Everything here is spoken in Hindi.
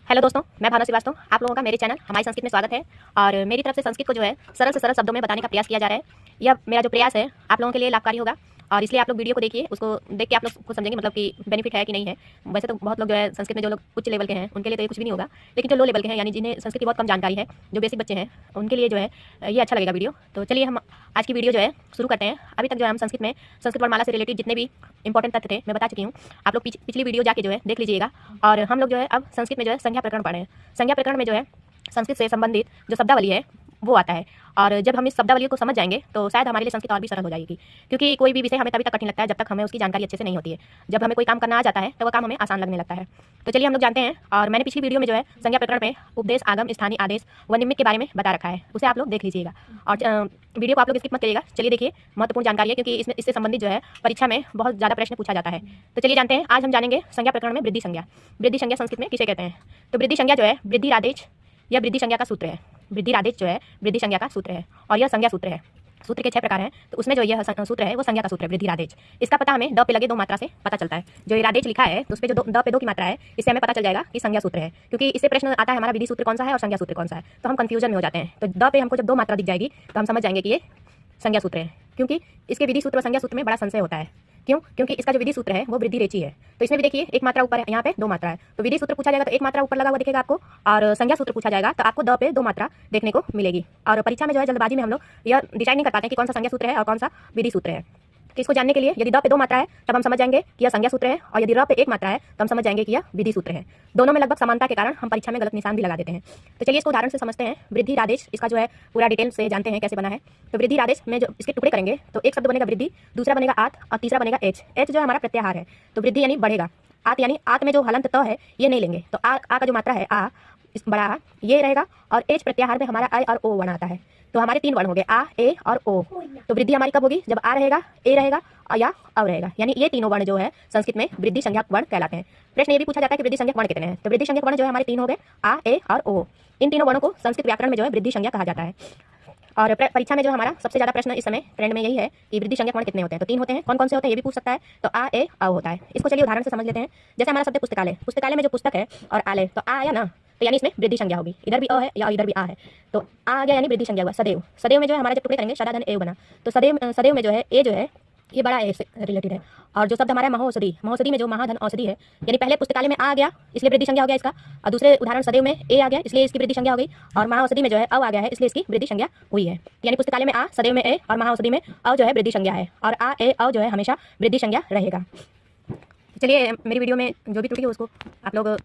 हेलो दोस्तों, मैं भावना श्रीवास्तव। आप लोगों का मेरे चैनल हमारी संस्कृत में स्वागत है। और मेरी तरफ से संस्कृत को जो है सरल से सरल शब्दों में बताने का प्रयास किया जा रहा है। यह मेरा जो प्रयास है आप लोगों के लिए लाभकारी होगा और इसलिए आप लोग वीडियो को देखिए, उसको देख के आप लोग को समझेंगे मतलब कि बेनिफिट है कि नहीं है। वैसे तो बहुत लोग जो है संस्कृत में जो लोग उच्च लेवल के हैं उनके लिए तो ये कुछ भी नहीं होगा, लेकिन जो लो लेवल के हैं यानी जिन्हें संस्कृत की बहुत कम जानकारी है, जो बेसिक बच्चे हैं, उनके लिए जो है ये अच्छा लगेगा वीडियो। तो चलिए हम आज की वीडियो जो है शुरू करते हैं। अभी तक जो है हम संस्कृत में संस्कृत वर्णमाला से रिलेटेड जितने भी इंपॉर्टेंट तथ्य थे मैं बता चुकी हूँ। आप लोग पिछली वीडियो जाके जो है देख लीजिएगा। और हम लोग जो है अब संस्कृत में जो है संज्ञा प्रकरण पढ़ रहे हैं। संज्ञा प्रकरण में जो है संस्कृत से संबंधित जो शब्दावली है वो आता है। और जब हम इस शब्दावली को समझ जाएंगे तो शायद हमारे लिए संस्कृत और भी सरल हो जाएगी, क्योंकि कोई भी विषय हमें तभी तक कठिन लगता है जब तक हमें उसकी जानकारी अच्छे से नहीं होती है। जब हमें कोई काम करना आ जाता है तो वह काम हमें आसान लगने लगता है। तो चलिए हम लोग जानते हैं। और मैंने पिछली वीडियो में जो है संज्ञा प्रकरण में उपदेश, आगम, स्थानीय आदेश व निमित्त के बारे में बता रखा है, उसे आप लोग देख लीजिएगा। और वीडियो को आप लोग स्किप मत करिएगा। चलिए देखिए, महत्वपूर्ण जानकारी है क्योंकि इससे संबंधित जो है परीक्षा में बहुत ज़्यादा प्रश्न पूछा जाता है। तो चलिए जानते हैं। आज हम जानेंगे संज्ञा प्रकरण में वृद्धि संज्ञा। वृद्धि संज्ञा संस्कृत में किसे कहते हैं? तो वृद्धि संज्ञा जो है वृद्धि आदेश या वृद्धि संज्ञा का सूत्र है। वृद्धि आदेश जो है वृद्धि संज्ञा का सूत्र है और यह संज्ञा सूत्र है। सूत्र के 6 प्रकार हैं, तो उसमें जो यह सूत्र है वो संज्ञा का सूत्र है, वृद्धि आदेश। इसका पता हमें द पे लगे 2 मात्रा से पता चलता है। जो ये आदेश लिखा है तो उस पे जो द पे 2 की मात्रा है, इससे हमें पता चल जाएगा कि संज्ञा सूत्र है, क्योंकि इससे प्रश्न आता है हमारा विधि सूत्र कौन सा है और संज्ञा सूत्र कौन सा है, तो हम कंफ्यूजन में हो जाते हैं। तो द पे हमको जब 2 मात्रा दिख जाएगी तो हम समझ जाएंगे कि ये संज्ञा सूत्र है, क्योंकि इसके विधि सूत्र और संज्ञा सूत्र में बड़ा संशय होता है। क्यों? क्योंकि इसका जो विधि सूत्र है वो वृद्धि रेची है। तो इसमें भी देखिए एक मात्रा ऊपर है, यहाँ पे 2 मात्रा है। तो विधि सूत्र पूछा जाएगा तो एक मात्रा ऊपर लगा हुआ दिखेगा आपको, और संज्ञा सूत्र पूछा जाएगा तो आपको द पे 2 मात्रा देखने को मिलेगी। और परीक्षा में जो है जल्दबाजी में हम लोग यह डिसाइड नहीं कर पाते कि कौन सा संज्ञा सूत्र है और कौन सा विधि सूत्र है। तो इसको जानने के लिए यदि द पे 2 मात्रा है तब हम समझ जाएंगे कि यह संज्ञा सूत्र है, और यदि र पे 1 मात्रा है तो हम समझ जाएंगे कि यह विधि सूत्र है। दोनों में लगभग समानता के कारण हम परीक्षा में गलत निशान भी लगा देते हैं। तो चलिए इसको उदाहरण से समझते हैं। वृद्धि आदेश, इसका जो है पूरा डिटेल से जानते हैं कैसे बना है। तो वृद्धि आदेश में जो इसके टुकड़े करेंगे तो एक शब्द बनेगा वृद्धि, दूसरा बनेगा आत और तीसरा बनेगा एच। एच जो हमारा प्रत्याहार है, तो वृद्धि यानी बढ़ेगा। आत यानी आत में जो हलंत त है ये नहीं लेंगे, तो आ का जो मात्रा है आ, इस बड़ा आ ये रहेगा, और एच प्रत्याहार में हमारा आई और ओ वर्ण आता है। तो हमारे 3 वर्ण हो गए आ, ए और ओ। तो वृद्धि हमारी कब होगी? जब आ रहेगा, ए रहेगा और या अव रहेगा, यानी ये तीनों वर्ण जो है संस्कृत में वृद्धि संज्ञक वर्ण कहलाते हैं। प्रश्न ये भी पूछा जाता है कि वृद्धि संज्ञक वर्ण कितने हैं? तो वृद्धि संज्ञक वर्ण जो है हमारे 3 हो गए, आ, ए और ओ। इन तीनों वर्णों को संस्कृत व्याकरण में जो है वृद्धि संज्ञा कहा जाता है। और परीक्षा में जो हमारा सबसे ज्यादा प्रश्न इस समय ट्रेंड में यही है कि वृद्धि संज्ञक वर्ण कितने होते हैं? तो 3 होते हैं। कौन कौन से होते हैं ये भी पूछ सकता है। तो आ, ए, अव होता है। इसको चलिए उदाहरण से समझ लेते हैं। जैसे हमारा शब्द पुस्तकालय, पुस्तकालय में जो पुस्तक है और आलय, तो आ आया ना, तो यानी इसमें वृद्धि संज्ञा होगी। इधर भी अ है या इधर भी आ है, तो आ गया यानी वृद्धि संज्ञा हुआ। सदैव, सदैव में जो है हमारा जब टुकड़े करेंगे शदाधन एव बना, तो सदैव में जो है ए जो है ये बड़ा ए से रिलेटेड है। और जो शब्द हमारा महौषधि, महौषधि में जो महाधन औषधि है, यानी पहले पुस्तकालय में आ गया इसलिए वृद्धि संज्ञा हो गया इसका, और दूसरे उदाहरण सदैव में ए आ गया इसलिए इसकी वृद्धि संज्ञा हो गई, और महाऔषधि में जो है अव आ गया है इसलिए इसकी वृद्धि संज्ञा हुई है। यानी पुस्तकालय में आ, सदैव में ए और महाऔषधि में अव जो है वृद्धि संज्ञा है, और आ, ए, अव जो है हमेशा वृद्धि संज्ञा रहेगा। चलिए मेरी वीडियो में जो भी त्रुटि हो उसको आप लोग